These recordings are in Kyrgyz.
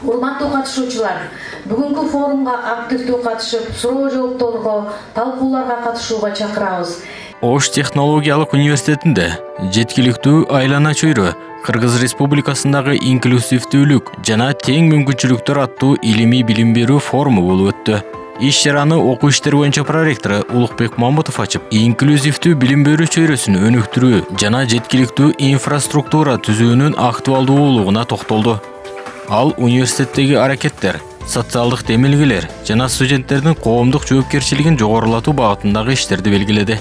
Урматтуу катышуучулар, бүгүнкү форумга активдүү катышып, суроо жоопторго, талкууларга катышууга чакырабыз. Ош технологиялык университетинде жеткиликтүү айлана чөйрө Кыргыз Республикасындагы инклюзивдүүлүк жана тең мүмкүнчүлүктөр аттуу илимий билим берүү форуму болуп өттү. Иш чараны окуу иштери боюнча проректору Улукбек Мамутов ачып, инклюзивдүү билим берүү чөйрөсүн өнүктүрүү жана жеткиликтүү инфраструктура түзүүнүн актуалдуулугуна токтолду. Ал университеттеги аракеттер, социалдык демилгелер жана студенттердин коомдук жоопкерчилигин жогорулатуу багытындагы иштерди белгиледи.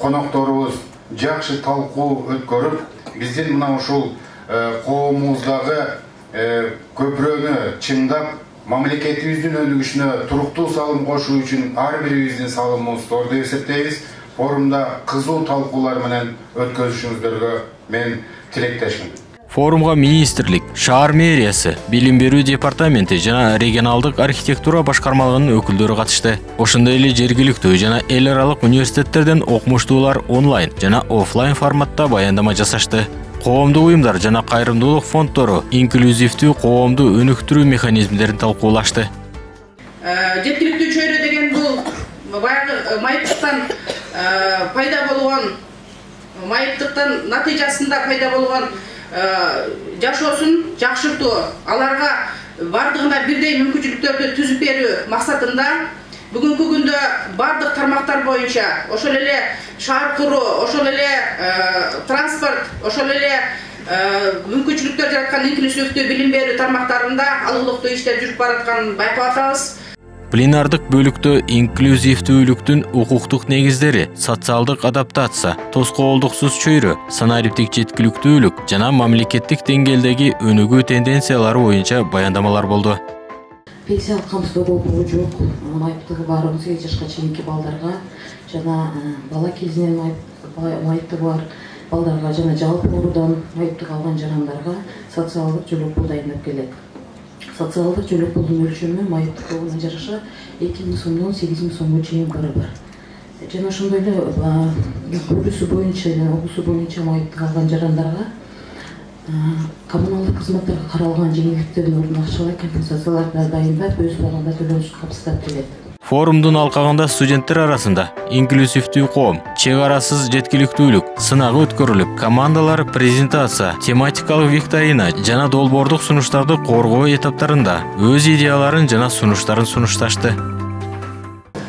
Конокторубуз жакшы талкуу өткөрүп, биздин мына ушул коомубуздагы көпүрөнү чыңдап, мамлекетибиздин өнүгүшүнө туруктуу салым кошуу үчүн ар бирибиздин салымыбыз зор деп эсептейбиз. Форумда кызуу талкуулар менен өткөзүшүңүздөргө мен тилектешмин. Форумга министрлик, шаар мэриясы, билим берүү департаменти жана регионалдык архитектура башкармалыгынын өкүлдөрү катышты. Ошондой эле жергиликтүү жана эл аралык университеттерден окумуштуулар онлайн жана офлайн форматта баяндама жасашты. Коомдук уюмдар жана кайрымдуулук фонддору инклюзивдүү коомду өнүктүрүү механизмдерин талкуулашты. Жеткиликтүү чөйрө деген бул баягы майыптыктан пайда болгон, майыптыктан натыйжасында пайда болгон жашоосун жакшыртуу, аларга бардыгына бирдей мүмкүнчүлүктөрдү түзүп берүү максатында бүгүнкү күндө бардык тармактар боюнча, ошол эле шаар куруу, ошол эле транспорт, ошол эле мүмкүнчүлүктөр жараткан инклюзивдүү билим берүү тармактарында алгылыктуу иштер жүрүп баратканын байкап атабыз. Пленардык бөлүктө инклюзивдүүлүктүн укуктук негиздери, социалдык адаптация, тоскоолдуксуз чөйрө, санариптик жеткиликтүүлүк жана мамлекеттик деңгээлдеги өнүгүү тенденциялары боюнча баяндамалар болду. Пенсия алканыбыз доболугу жок, майыптыгы бар 18 жашка чейинки балдарга жана бала кезинен майыптыгы бар балдарга жана жалпы оорудан майыптык алган жарандарга социалдык жөлөк пул дайындап келет. Социалдык жөлөк пулдун өлчөмү майыптык тобуна жараша 2000 сомдон 8000 сомго чейин барабар. Жана ошондой эле көрүүсү боюнча жана угуусу боюнча майыптык алган жарандарга коммуналдык кызматтарга каралган жеңилдиктердин ордуна акчалай компенсацияларды дайындап, өз убагында төлөмүш капсыздап келет. Форумдун алкагында студенттер арасында инклюзивдүү коом, чек арасыз жеткиликтүүлүк сынагы өткөрүлүп, командалар презентация, тематикалык викторина жана долбоордук сунуштарды коргоо этаптарында өз идеяларын жана сунуштарын сунушташты.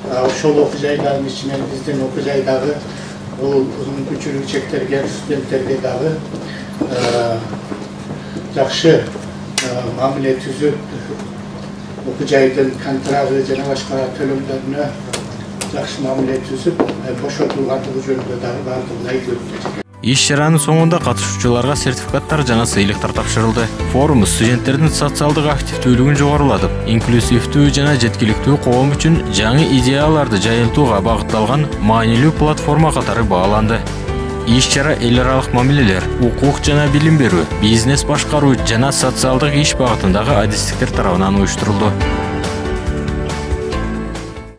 Ошол окуу жайлардын ичинен биздин окуу жайдагы бул мүмкүнчүлүгү чектелген студенттерге дагы жакшы мамиле түзүп, окуу жайдын контрагы жана башка төлөмдөрүнө жакшы мамиле түзүп, бошотулгандыгы жөнүндө дагы бардыгына айтылды. Иш чаранын соңунда катышуучуларга сертификаттар жана сыйлыктар тапшырылды. Форум студенттердин социалдык активдүүлүгүн жогорулатып, инклюзивдүү жана жеткиликтүү коом үчүн жаңы идеяларды жайылтууга багытталган маанилүү платформа катары бааланды. Иш чара эл аралык мамилелер, укук жана билим берүү, бизнес башкаруу жана социалдык иш багытындагы адистиктер тарабынан уюштурулду.